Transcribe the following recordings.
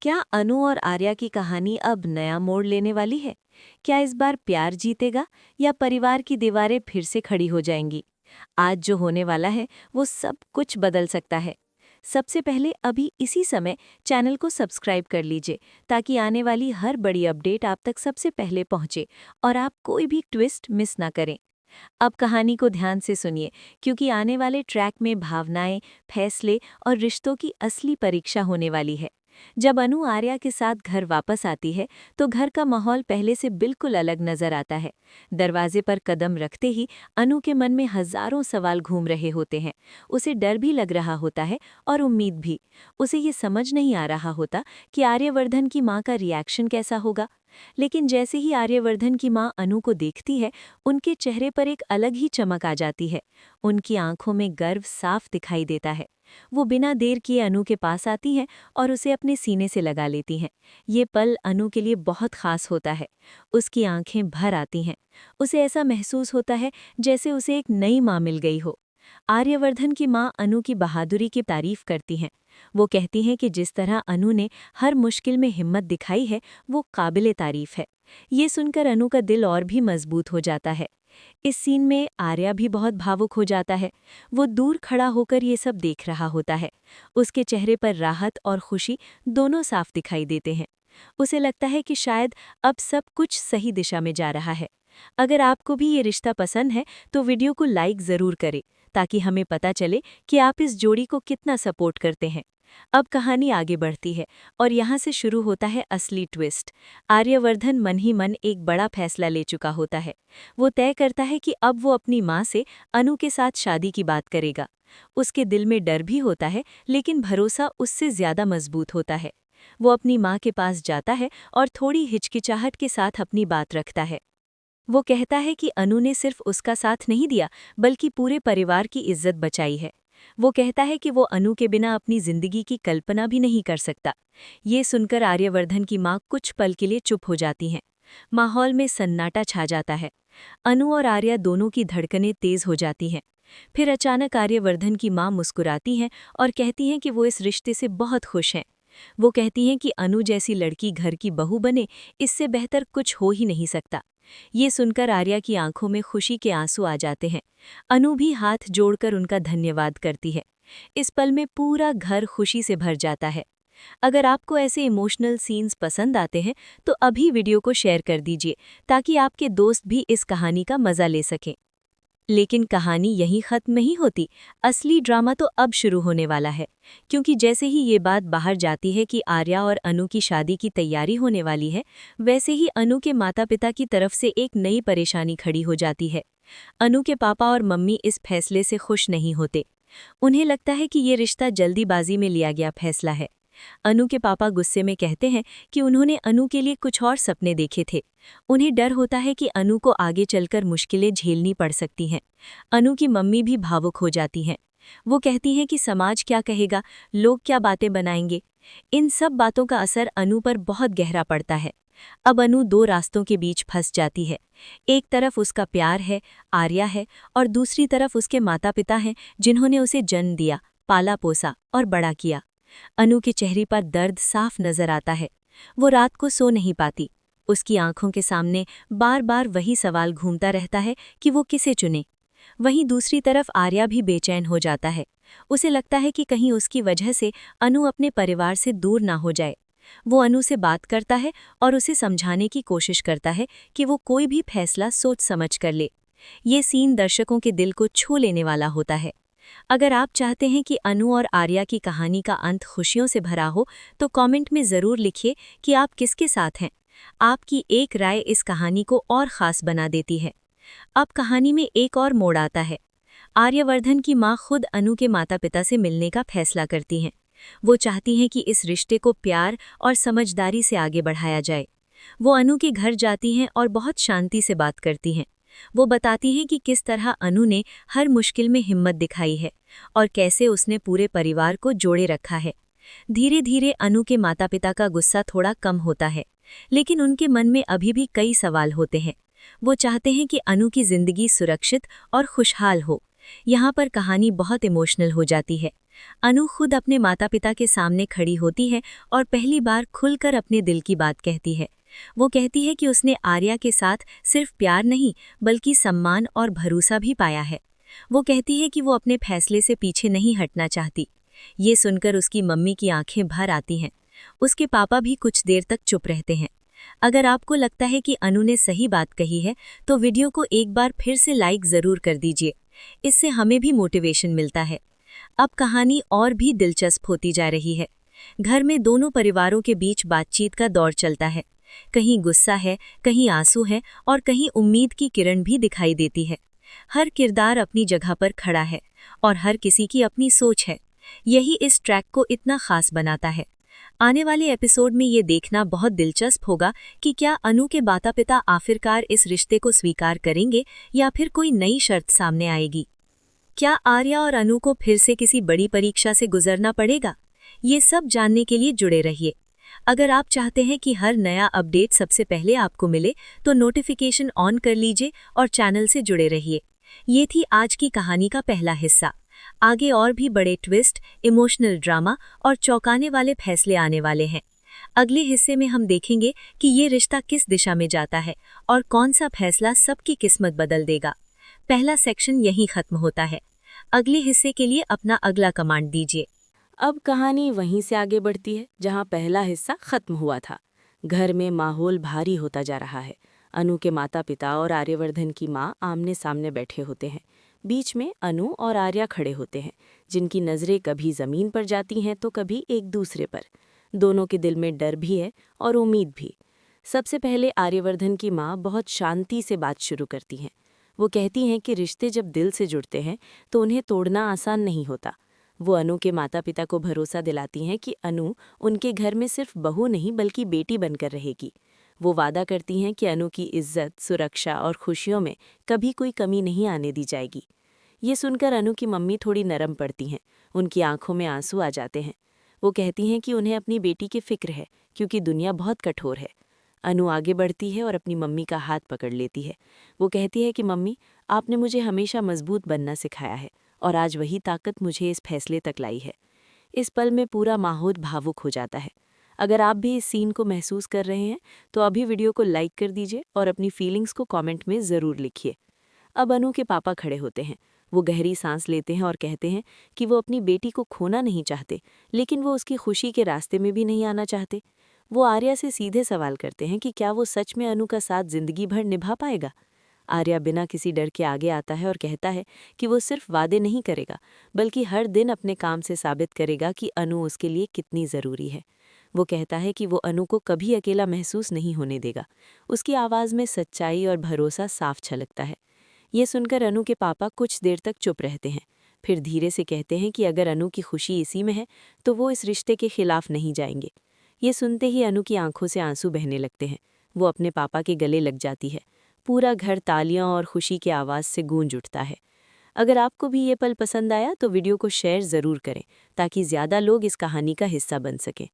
क्या अनु और आर्या की कहानी अब नया मोड़ लेने वाली है? क्या इस बार प्यार जीतेगा या परिवार की दीवारें फिर से खड़ी हो जाएंगी? आज जो होने वाला है वो सब कुछ बदल सकता है। सबसे पहले अभी इसी समय चैनल को सब्सक्राइब कर लीजिए ताकि आने वाली हर बड़ी अपडेट आप तक सबसे पहले पहुंचे और आप कोई भी ट्विस्ट मिस ना करें। अब कहानी को ध्यान से सुनिए क्योंकि आने वाले ट्रैक में भावनाएं, फैसले और रिश्तों की असली परीक्षा होने वाली है। जब अनु आर्या के साथ घर वापस आती है तो घर का माहौल पहले से बिल्कुल अलग नजर आता है। दरवाजे पर कदम रखते ही अनु के मन में हजारों सवाल घूम रहे होते हैं। उसे डर भी लग रहा होता है और उम्मीद भी। उसे ये समझ नहीं आ रहा होता कि आर्यवर्धन की माँ का रिएक्शन कैसा होगा। लेकिन जैसे ही आर्यवर्धन की माँ अनु को देखती है, उनके चेहरे पर एक अलग ही चमक आ जाती है। उनकी आंखों में गर्व साफ दिखाई देता है। वो बिना देर किए अनु के पास आती हैं और उसे अपने सीने से लगा लेती हैं। ये पल अनु के लिए बहुत खास होता है। उसकी आंखें भर आती हैं। उसे ऐसा महसूस होता है जैसे उसे एक नई माँ मिल गई हो। आर्यवर्धन की माँ अनु की बहादुरी की तारीफ करती हैं। वो कहती हैं कि जिस तरह अनु ने हर मुश्किल में हिम्मत दिखाई है, वो काबिले तारीफ है। ये सुनकर अनु का दिल और भी मजबूत हो जाता है। इस सीन में आर्या भी बहुत भावुक हो जाता है। वो दूर खड़ा होकर ये सब देख रहा होता है। उसके चेहरे पर राहत और खुशी दोनों साफ दिखाई देते हैं। उसे लगता है कि शायद अब सब कुछ सही दिशा में जा रहा है। अगर आपको भी ये रिश्ता पसंद है तो वीडियो को लाइक ज़रूर करें ताकि हमें पता चले कि आप इस जोड़ी को कितना सपोर्ट करते हैं। अब कहानी आगे बढ़ती है और यहाँ से शुरू होता है असली ट्विस्ट। आर्यवर्धन मन ही मन एक बड़ा फैसला ले चुका होता है। वो तय करता है कि अब वो अपनी माँ से अनु के साथ शादी की बात करेगा। उसके दिल में डर भी होता है लेकिन भरोसा उससे ज्यादा मजबूत होता है। वो अपनी माँ के पास जाता है और थोड़ी हिचकिचाहट के साथ अपनी बात रखता है। वो कहता है कि अनु ने सिर्फ उसका साथ नहीं दिया बल्कि पूरे परिवार की इज्जत बचाई है। वो कहता है कि वो अनु के बिना अपनी जिंदगी की कल्पना भी नहीं कर सकता। ये सुनकर आर्यवर्धन की माँ कुछ पल के लिए चुप हो जाती हैं। माहौल में सन्नाटा छा जाता है। अनु और आर्या दोनों की धड़कनें तेज हो जाती हैं। फिर अचानक आर्यवर्धन की माँ मुस्कुराती हैं और कहती हैं कि वो इस रिश्ते से बहुत खुश हैं। वो कहती हैं कि अनु जैसी लड़की घर की बहू बने, इससे बेहतर कुछ हो ही नहीं सकता। ये सुनकर आर्या की आंखों में खुशी के आंसू आ जाते हैं। अनु भी हाथ जोड़कर उनका धन्यवाद करती है। इस पल में पूरा घर खुशी से भर जाता है। अगर आपको ऐसे इमोशनल सीन्स पसंद आते हैं तो अभी वीडियो को शेयर कर दीजिए ताकि आपके दोस्त भी इस कहानी का मजा ले सकें। लेकिन कहानी यहीं खत्म नहीं होती। असली ड्रामा तो अब शुरू होने वाला है क्योंकि जैसे ही ये बात बाहर जाती है कि आर्या और अनु की शादी की तैयारी होने वाली है, वैसे ही अनु के माता पिता की तरफ से एक नई परेशानी खड़ी हो जाती है। अनु के पापा और मम्मी इस फैसले से खुश नहीं होते। उन्हें लगता है कि ये रिश्ता जल्दीबाजी में लिया गया फैसला है। अनु के पापा गुस्से में कहते हैं कि उन्होंने अनु के लिए कुछ और सपने देखे थे। उन्हें डर होता है कि अनु को आगे चलकर मुश्किलें झेलनी पड़ सकती हैं। अनु की मम्मी भी भावुक हो जाती हैं। वो कहती हैं कि समाज क्या कहेगा, लोग क्या बातें बनाएंगे। इन सब बातों का असर अनु पर बहुत गहरा पड़ता है। अब अनु दो रास्तों के बीच फंस जाती है। एक तरफ उसका प्यार है, आर्या है, और दूसरी तरफ उसके माता पिता हैं जिन्होंने उसे जन्म दिया, पाला पोसा और बड़ा किया। अनु के चेहरे पर दर्द साफ नजर आता है। वो रात को सो नहीं पाती। उसकी आंखों के सामने बार बार वही सवाल घूमता रहता है कि वो किसे चुने। वहीं दूसरी तरफ आर्या भी बेचैन हो जाता है। उसे लगता है कि कहीं उसकी वजह से अनु अपने परिवार से दूर ना हो जाए। वो अनु से बात करता है और उसे समझाने की कोशिश करता है कि वो कोई भी फैसला सोच समझ कर ले। ये सीन दर्शकों के दिल को छू लेने वाला होता है। अगर आप चाहते हैं कि अनु और आर्या की कहानी का अंत खुशियों से भरा हो तो कमेंट में ज़रूर लिखिए कि आप किसके साथ हैं। आपकी एक राय इस कहानी को और ख़ास बना देती है। अब कहानी में एक और मोड़ आता है। आर्यवर्धन की माँ खुद अनु के माता पिता से मिलने का फैसला करती हैं। वो चाहती हैं कि इस रिश्ते को प्यार और समझदारी से आगे बढ़ाया जाए। वो अनु के घर जाती हैं और बहुत शांति से बात करती हैं। वो बताती हैं कि किस तरह अनु ने हर मुश्किल में हिम्मत दिखाई है और कैसे उसने पूरे परिवार को जोड़े रखा है। धीरे धीरे अनु के माता पिता का गुस्सा थोड़ा कम होता है, लेकिन उनके मन में अभी भी कई सवाल होते हैं। वो चाहते हैं कि अनु की जिंदगी सुरक्षित और खुशहाल हो। यहाँ पर कहानी बहुत इमोशनल हो जाती है। अनु खुद अपने माता पिता के सामने खड़ी होती है और पहली बार खुलकर अपने दिल की बात कहती है। वो कहती है कि उसने आर्या के साथ सिर्फ प्यार नहीं बल्कि सम्मान और भरोसा भी पाया है। वो कहती है कि वो अपने फैसले से पीछे नहीं हटना चाहती। ये सुनकर उसकी मम्मी की आंखें भर आती हैं। उसके पापा भी कुछ देर तक चुप रहते हैं। अगर आपको लगता है कि अनु ने सही बात कही है तो वीडियो को एक बार फिर से लाइक ज़रूर कर दीजिए। इससे हमें भी मोटिवेशन मिलता है। अब कहानी और भी दिलचस्प होती जा रही है। घर में दोनों परिवारों के बीच बातचीत का दौर चलता है। कहीं गुस्सा है, कहीं आंसू है और कहीं उम्मीद की किरण भी दिखाई देती है। हर किरदार अपनी जगह पर खड़ा है और हर किसी की अपनी सोच है। यही इस ट्रैक को इतना खास बनाता है। आने वाले एपिसोड में ये देखना बहुत दिलचस्प होगा कि क्या अनु के माता पिता आखिरकार इस रिश्ते को स्वीकार करेंगे या फिर कोई नई शर्त सामने आएगी। क्या आर्या और अनु को फिर से किसी बड़ी परीक्षा से गुजरना पड़ेगा? ये सब जानने के लिए जुड़े रहिए। अगर आप चाहते हैं कि हर नया अपडेट सबसे पहले आपको मिले तो नोटिफिकेशन ऑन कर लीजिए और चैनल से जुड़े रहिए। ये थी आज की कहानी का पहला हिस्सा। आगे और भी बड़े ट्विस्ट, इमोशनल ड्रामा और चौंकाने वाले फैसले आने वाले हैं। अगले हिस्से में हम देखेंगे कि ये रिश्ता किस दिशा में जाता है और कौन सा फैसला सबकी किस्मत बदल देगा। पहला सेक्शन यहीं खत्म होता है। अगले हिस्से के लिए अपना अगला कमांड दीजिए। अब कहानी वहीं से आगे बढ़ती है जहां पहला हिस्सा खत्म हुआ था। घर में माहौल भारी होता जा रहा है। अनु के माता पिता और आर्यवर्धन की माँ आमने सामने बैठे होते हैं। बीच में अनु और आर्या खड़े होते हैं, जिनकी नज़रें कभी ज़मीन पर जाती हैं तो कभी एक दूसरे पर। दोनों के दिल में डर भी है और उम्मीद भी। सबसे पहले आर्यवर्धन की माँ बहुत शांति से बात शुरू करती हैं। वो कहती हैं कि रिश्ते जब दिल से जुड़ते हैं तो उन्हें तोड़ना आसान नहीं होता। वो अनु के माता पिता को भरोसा दिलाती हैं कि अनु उनके घर में सिर्फ बहू नहीं बल्कि बेटी बनकर रहेगी। वो वादा करती हैं कि अनु की इज्जत, सुरक्षा और खुशियों में कभी कोई कमी नहीं आने दी जाएगी। ये सुनकर अनु की मम्मी थोड़ी नरम पड़ती हैं। उनकी आंखों में आंसू आ जाते हैं। वो कहती हैं कि उन्हें अपनी बेटी की फिक्र है क्योंकि दुनिया बहुत कठोर है। अनु आगे बढ़ती है और अपनी मम्मी का हाथ पकड़ लेती है। वो कहती है कि मम्मी, आपने मुझे हमेशा मजबूत बनना सिखाया है और आज वही ताकत मुझे इस फैसले तक लाई है। इस पल में पूरा माहौल भावुक हो जाता है। अगर आप भी इस सीन को महसूस कर रहे हैं तो अभी वीडियो को लाइक कर दीजिए और अपनी फीलिंग्स को कमेंट में ज़रूर लिखिए। अब अनु के पापा खड़े होते हैं। वो गहरी सांस लेते हैं और कहते हैं कि वो अपनी बेटी को खोना नहीं चाहते, लेकिन वो उसकी खुशी के रास्ते में भी नहीं आना चाहते। वो आर्या से सीधे सवाल करते हैं कि क्या वो सच में अनु का साथ जिंदगी भर निभा पाएगा। आर्या बिना किसी डर के आगे आता है और कहता है कि वो सिर्फ वादे नहीं करेगा बल्कि हर दिन अपने काम से साबित करेगा कि अनु उसके लिए कितनी ज़रूरी है। वो कहता है कि वो अनु को कभी अकेला महसूस नहीं होने देगा। उसकी आवाज़ में सच्चाई और भरोसा साफ छलकता है। ये सुनकर अनु के पापा कुछ देर तक चुप रहते हैं, फिर धीरे से कहते हैं कि अगर अनु की खुशी इसी में है तो वो इस रिश्ते के खिलाफ नहीं जाएंगे। ये सुनते ही अनु की आंखों से आंसू बहने लगते हैं। वो अपने पापा के गले लग जाती है। पूरा घर तालियां और खुशी की आवाज़ से गूंज उठता है। अगर आपको भी ये पल पसंद आया तो वीडियो को शेयर ज़रूर करें ताकि ज़्यादा लोग इस कहानी का हिस्सा बन सकें।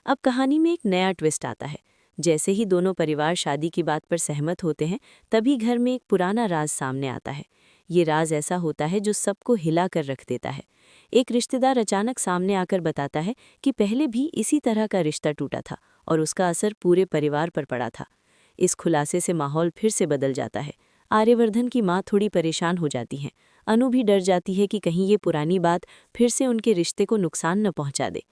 अब कहानी में एक नया ट्विस्ट आता है। जैसे ही दोनों परिवार शादी की बात पर सहमत होते हैं, तभी घर में एक पुराना राज सामने आता है। ये राज ऐसा होता है जो सबको हिला कर रख देता है। एक रिश्तेदार अचानक सामने आकर बताता है कि पहले भी इसी तरह का रिश्ता टूटा था और उसका असर पूरे परिवार पर पड़ा था। इस खुलासे से माहौल फिर से बदल जाता है। आर्यवर्धन की माँ थोड़ी परेशान हो जाती हैं। अनु भी डर जाती है कि कहीं ये पुरानी बात फिर से उनके रिश्ते को नुकसान न पहुँचा दे।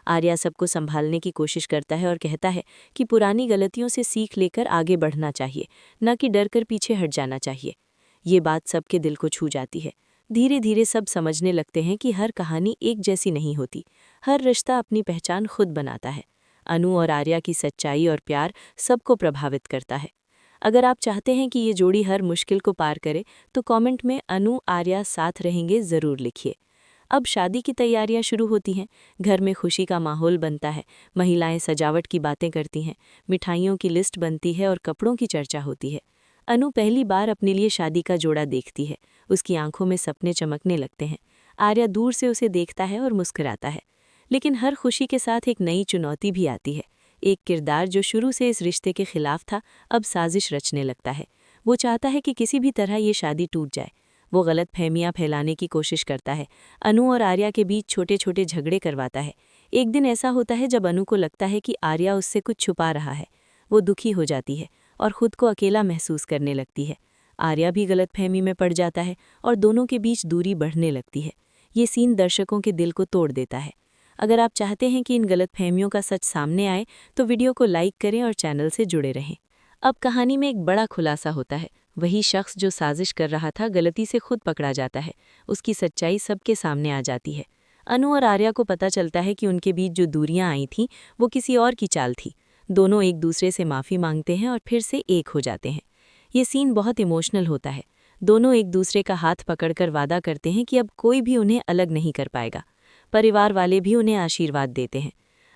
आर्या सबको संभालने की कोशिश करता है और कहता है कि पुरानी गलतियों से सीख लेकर आगे बढ़ना चाहिए, न कि डर कर पीछे हट जाना चाहिए। ये बात सबके दिल को छू जाती है। धीरे धीरे सब समझने लगते हैं कि हर कहानी एक जैसी नहीं होती। हर रिश्ता अपनी पहचान खुद बनाता है। अनु और आर्या की सच्चाई और प्यार सबको प्रभावित करता है। अगर आप चाहते हैं कि ये जोड़ी हर मुश्किल को पार करे तो कमेंट में अनु आर्या साथ रहेंगे ज़रूर लिखिए। अब शादी की तैयारियां शुरू होती हैं। घर में खुशी का माहौल बनता है। महिलाएं सजावट की बातें करती हैं, मिठाइयों की लिस्ट बनती है और कपड़ों की चर्चा होती है। अनु पहली बार अपने लिए शादी का जोड़ा देखती है। उसकी आंखों में सपने चमकने लगते हैं। आर्या दूर से उसे देखता है और मुस्कुराता है। लेकिन हर खुशी के साथ एक नई चुनौती भी आती है। एक किरदार जो शुरू से इस रिश्ते के खिलाफ था, अब साजिश रचने लगता है। वो चाहता है कि किसी भी तरह ये शादी टूट जाए। वो गलतफहमियां फैलाने की कोशिश करता है। अनु और आर्या के बीच छोटे छोटे झगड़े करवाता है। एक दिन ऐसा होता है जब अनु को लगता है कि आर्या उससे कुछ छुपा रहा है। वो दुखी हो जाती है और खुद को अकेला महसूस करने लगती है। आर्या भी गलतफहमी में पड़ जाता है और दोनों के बीच दूरी बढ़ने लगती है। ये सीन दर्शकों के दिल को तोड़ देता है। अगर आप चाहते हैं कि इन गलतफहमियों का सच सामने आए तो वीडियो को लाइक करें और चैनल से जुड़े रहें। अब कहानी में एक बड़ा खुलासा होता है। वही शख्स जो साजिश कर रहा था गलती से खुद पकड़ा जाता है। उसकी सच्चाई सबके सामने आ जाती है। अनु और आर्या को पता चलता है कि उनके बीच जो दूरियां आई थीं वो किसी और की चाल थी। दोनों एक दूसरे से माफ़ी मांगते हैं और फिर से एक हो जाते हैं। ये सीन बहुत इमोशनल होता है। दोनों एक दूसरे का हाथ पकड़कर वादा करते हैं कि अब कोई भी उन्हें अलग नहीं कर पाएगा। परिवार वाले भी उन्हें आशीर्वाद देते हैं।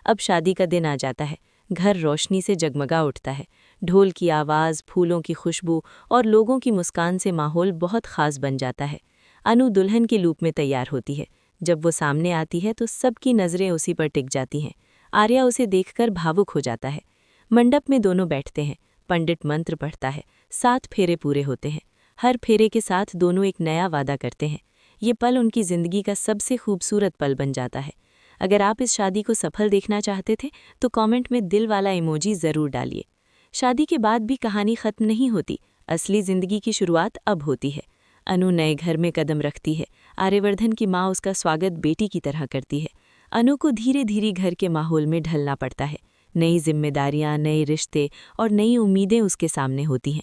अब शादी का दिन आ जाता है। घर रोशनी से जगमगा उठता है। ढोल की आवाज़, फूलों की खुशबू और लोगों की मुस्कान से माहौल बहुत ख़ास बन जाता है। अनु दुल्हन के रूप में तैयार होती है। जब वो सामने आती है तो सबकी नज़रें उसी पर टिक जाती हैं। आर्या उसे देखकर भावुक हो जाता है। मंडप में दोनों बैठते हैं। पंडित मंत्र पढ़ता है। 7 फेरे पूरे होते हैं। हर फेरे के साथ दोनों एक नया वादा करते हैं। ये पल उनकी ज़िंदगी का सबसे खूबसूरत पल बन जाता है। अगर आप इस शादी को सफल देखना चाहते थे तो कमेंट में दिल वाला इमोजी ज़रूर डालिए। शादी के बाद भी कहानी ख़त्म नहीं होती। असली ज़िंदगी की शुरुआत अब होती है। अनु नए घर में कदम रखती है। आर्यवर्धन की माँ उसका स्वागत बेटी की तरह करती है। अनु को धीरे धीरे घर के माहौल में ढलना पड़ता है। नई जिम्मेदारियाँ, नए रिश्ते और नई उम्मीदें उसके सामने होती हैं।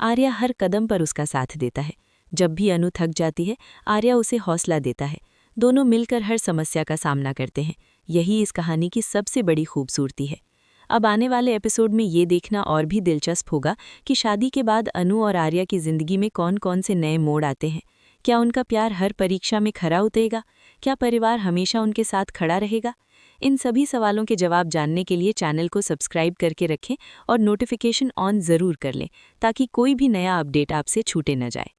आर्या हर कदम पर उसका साथ देता है। जब भी अनु थक जाती है, आर्या उसे हौसला देता है। दोनों मिलकर हर समस्या का सामना करते हैं। यही इस कहानी की सबसे बड़ी खूबसूरती है। अब आने वाले एपिसोड में ये देखना और भी दिलचस्प होगा कि शादी के बाद अनु और आर्या की ज़िंदगी में कौन कौन से नए मोड़ आते हैं। क्या उनका प्यार हर परीक्षा में खरा उतरेगा? क्या परिवार हमेशा उनके साथ खड़ा रहेगा? इन सभी सवालों के जवाब जानने के लिए चैनल को सब्सक्राइब करके रखें और नोटिफिकेशन ऑन ज़रूर कर लें ताकि कोई भी नया अपडेट आपसे छूटे न जाए।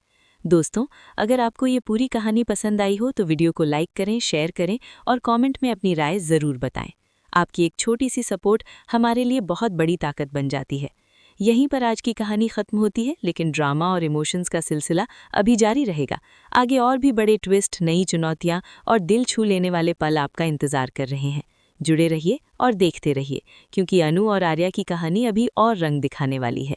दोस्तों, अगर आपको ये पूरी कहानी पसंद आई हो तो वीडियो को लाइक करें, शेयर करें और कमेंट में अपनी राय ज़रूर बताएं। आपकी एक छोटी सी सपोर्ट हमारे लिए बहुत बड़ी ताकत बन जाती है। यहीं पर आज की कहानी ख़त्म होती है, लेकिन ड्रामा और इमोशंस का सिलसिला अभी जारी रहेगा। आगे और भी बड़े ट्विस्ट, नई चुनौतियाँ और दिल छू लेने वाले पल आपका इंतज़ार कर रहे हैं। जुड़े रहिए और देखते रहिए, क्योंकि अनु और आर्या की कहानी अभी और रंग दिखाने वाली है।